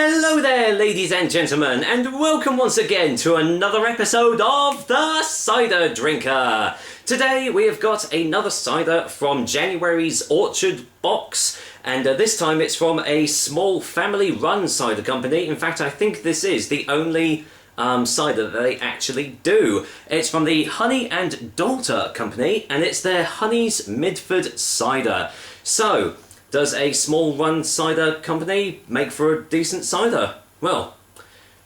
Hello there, ladies and gentlemen, and welcome once again to another episode of The Cider Drinker. Today we have got another cider from January's Orchard box, and this time it's from a small family-run cider company. In fact, I think this is the only cider that they actually do. It's from the Honey and Daughter company, and it's their Honey's Midford Cider. So, does a small run cider company make for a decent cider? Well,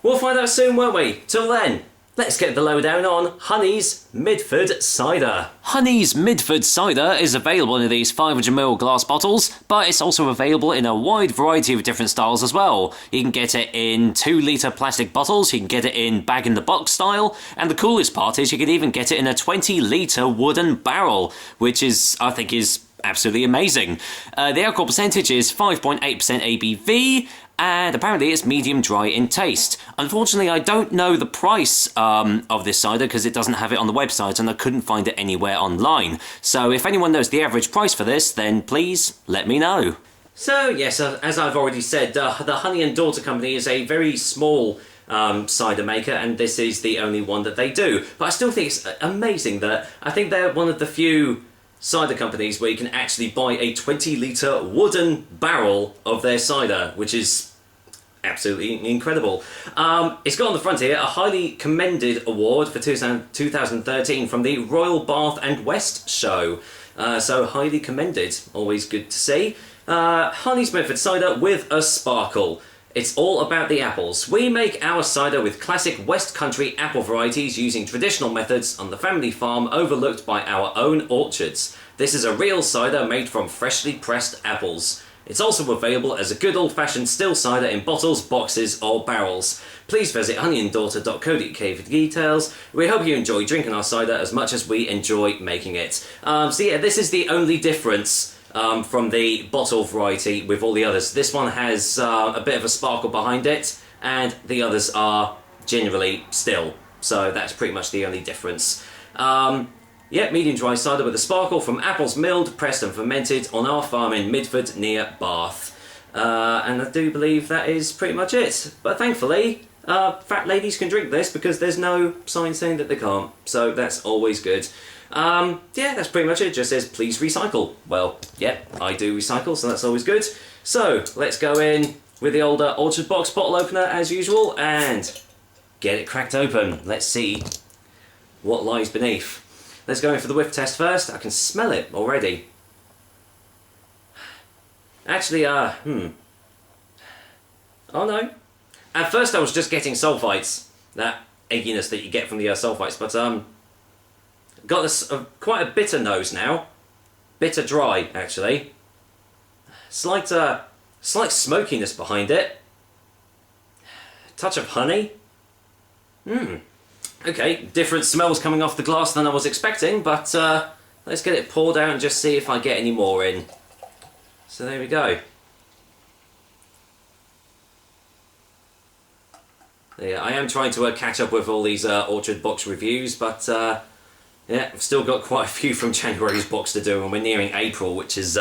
we'll find out soon, won't we? Till then, let's get the lowdown on Honey's Midford Cider. Honey's Midford Cider is available in these 500ml glass bottles, but it's also available in a wide variety of different styles as well. You can get it in 2-litre plastic bottles, you can get it in bag-in-the-box style, and the coolest part is you can even get it in a 20-litre wooden barrel, which I think is absolutely amazing. The alcohol percentage is 5.8% ABV, and apparently it's medium dry in taste. Unfortunately, I don't know the price of this cider because it doesn't have it on the website and I couldn't find it anywhere online. So if anyone knows the average price for this, then please let me know. So yes, as I've already said, the Honey and Daughter company is a very small cider maker, and this is the only one that they do. But I still think it's amazing that I think they're one of the few cider companies where you can actually buy a 20-litre wooden barrel of their cider, which is absolutely incredible. It's got on the front here a highly commended award for 2013 from the Royal Bath and West Show. So highly commended, always good to see. Honey's Midford Cider with a sparkle. It's all about the apples. We make our cider with classic West Country apple varieties using traditional methods on the family farm overlooked by our own orchards. This is a real cider made from freshly pressed apples. It's also available as a good old-fashioned still cider in bottles, boxes or barrels. Please visit honeyanddaughter.co.uk for details. We hope you enjoy drinking our cider as much as we enjoy making it. So yeah, this is the only difference from the bottle variety with all the others. This one has a bit of a sparkle behind it, and the others are generally still. So that's pretty much the only difference. Yeah, medium dry cider with a sparkle from apples milled, pressed and fermented on our farm in Midford near Bath. And I do believe that is pretty much it. But thankfully, fat ladies can drink this because there's no sign saying that they can't. So that's always good. Yeah, that's pretty much it. It just says, please recycle. Well, yeah, I do recycle, so that's always good. So, let's go in with the old Orchard box bottle opener as usual and get it cracked open. Let's see what lies beneath. Let's go in for the whiff test first. I can smell it already. Actually, oh no. At first I was just getting sulfites. That egginess that you get from the sulfites, but got this quite a bitter nose now. Bitter dry, actually. Slight smokiness behind it. Touch of honey. Okay, different smells coming off the glass than I was expecting, but let's get it poured out and just see if I get any more in. So there we go. Yeah, I am trying to catch up with all these Orchard box reviews, but yeah, I've still got quite a few from January's box to do, and we're nearing April, which is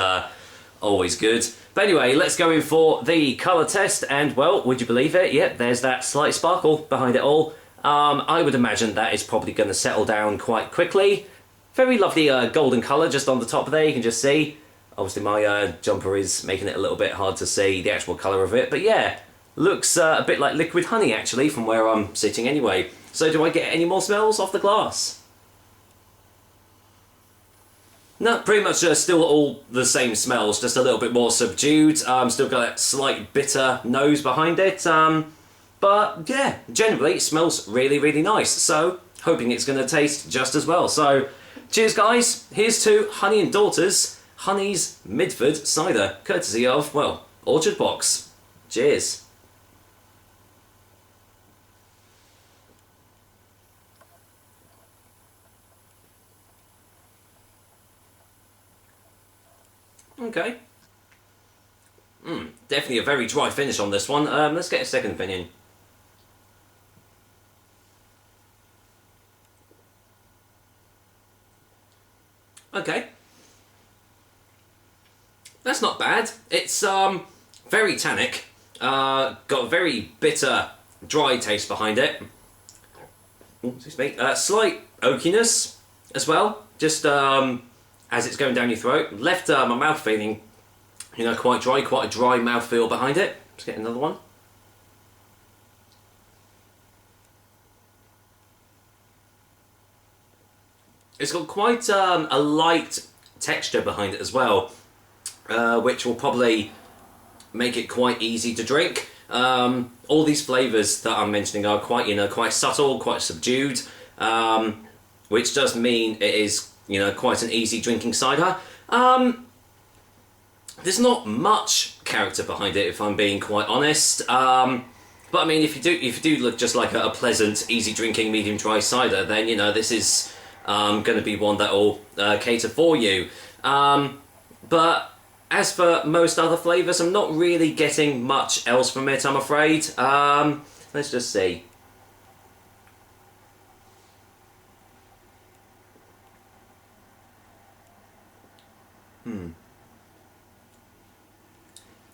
always good. But anyway, let's go in for the colour test, and well, would you believe it? Yep, there's that slight sparkle behind it all. I would imagine that is probably going to settle down quite quickly. Very lovely golden colour just on the top there, you can just see. Obviously my jumper is making it a little bit hard to see the actual colour of it, but yeah, looks a bit like liquid honey actually from where I'm sitting anyway. So do I get any more smells off the glass? No, pretty much still all the same smells, just a little bit more subdued. Still got that slight bitter nose behind it. But yeah, generally it smells really, really nice. So, hoping it's going to taste just as well. So, cheers guys. Here's to Honey and Daughter's Honey's Midford Cider, courtesy of, well, Orchard Box. Cheers. Okay. Definitely a very dry finish on this one. Let's get a second opinion. Okay. That's not bad. It's very tannic. got a very bitter, dry taste behind it. Ooh, excuse me. Slight oakiness as well, just as it's going down your throat. Left my mouth feeling, quite dry, quite a dry mouthfeel behind it. Let's get another one. It's got quite a light texture behind it as well, which will probably make it quite easy to drink. All these flavours that I'm mentioning are quite subtle, quite subdued, which does mean it is, quite an easy drinking cider. There's not much character behind it, if I'm being quite honest. But I mean, if you do look just like a pleasant, easy drinking, medium dry cider, then this is going to be one that will cater for you. But as for most other flavours, I'm not really getting much else from it, I'm afraid. Let's just see.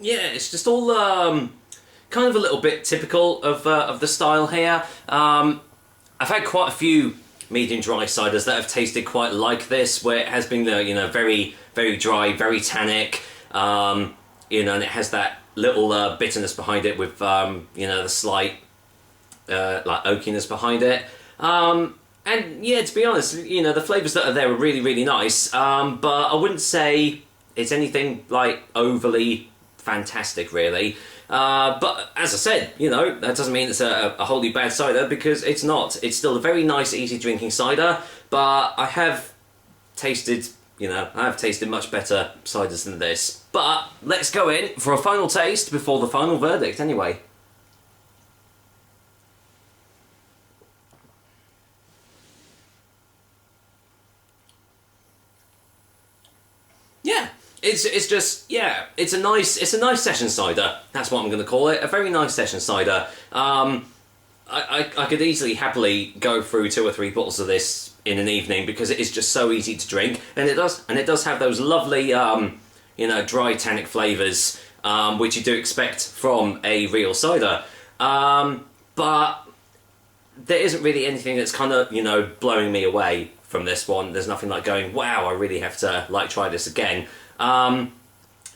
Yeah, it's just all kind of a little bit typical of the style here. I've had quite a few medium dry ciders that have tasted quite like this, where it has been very, very dry, very tannic, and it has that little bitterness behind it with the slight like oakiness behind it. And yeah, to be honest, the flavours that are there are really, really nice, but I wouldn't say it's anything like overly fantastic, really. But as I said, that doesn't mean it's a wholly bad cider, because it's not. It's still a very nice, easy drinking cider, but I have tasted, much better ciders than this. But let's go in for a final taste before the final verdict, anyway. Yeah. It's a nice session cider. That's what I'm going to call it. A very nice session cider. I could easily happily go through 2 or 3 bottles of this in an evening, because it is just so easy to drink, and it does have those lovely dry tannic flavours, which you do expect from a real cider. But there isn't really anything that's kind of blowing me away from this one. There's nothing like going, wow, I really have to try this again.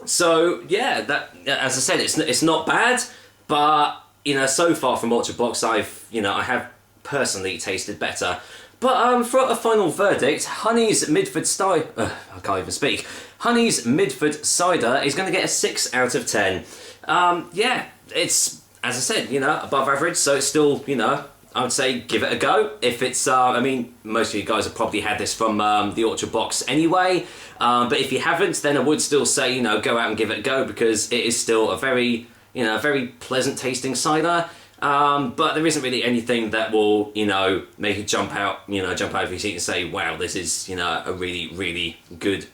So yeah, that, as I said, it's not bad, but so far from Orchard Box, I have personally tasted better. But for a final verdict, Honey's Midford Cider, I can't even speak. Honey's Midford Cider is going to get a 6 out of 10. Yeah, it's, as I said, above average, so it's still, I would say give it a go. If it's, I mean, most of you guys have probably had this from the Orchard Box anyway, but if you haven't, then I would still say, go out and give it a go, because it is still a very, very pleasant tasting cider. But there isn't really anything that will, make it jump out of your seat and say, wow, this is, a really, really good,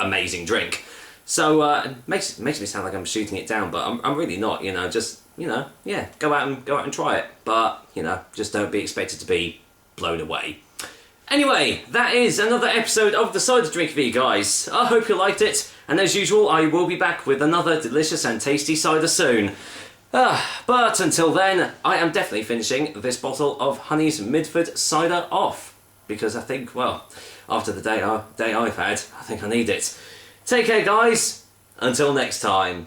amazing drink. So it makes me sound like I'm shooting it down, but I'm really not. Just yeah, go out and try it. But just don't be expected to be blown away. Anyway, that is another episode of the Cider Drink for you guys. I hope you liked it, and as usual, I will be back with another delicious and tasty cider soon. But until then, I am definitely finishing this bottle of Honey's Midford Cider off, because I think, well, after the day I've had, I think I need it. Take care, guys. Until next time.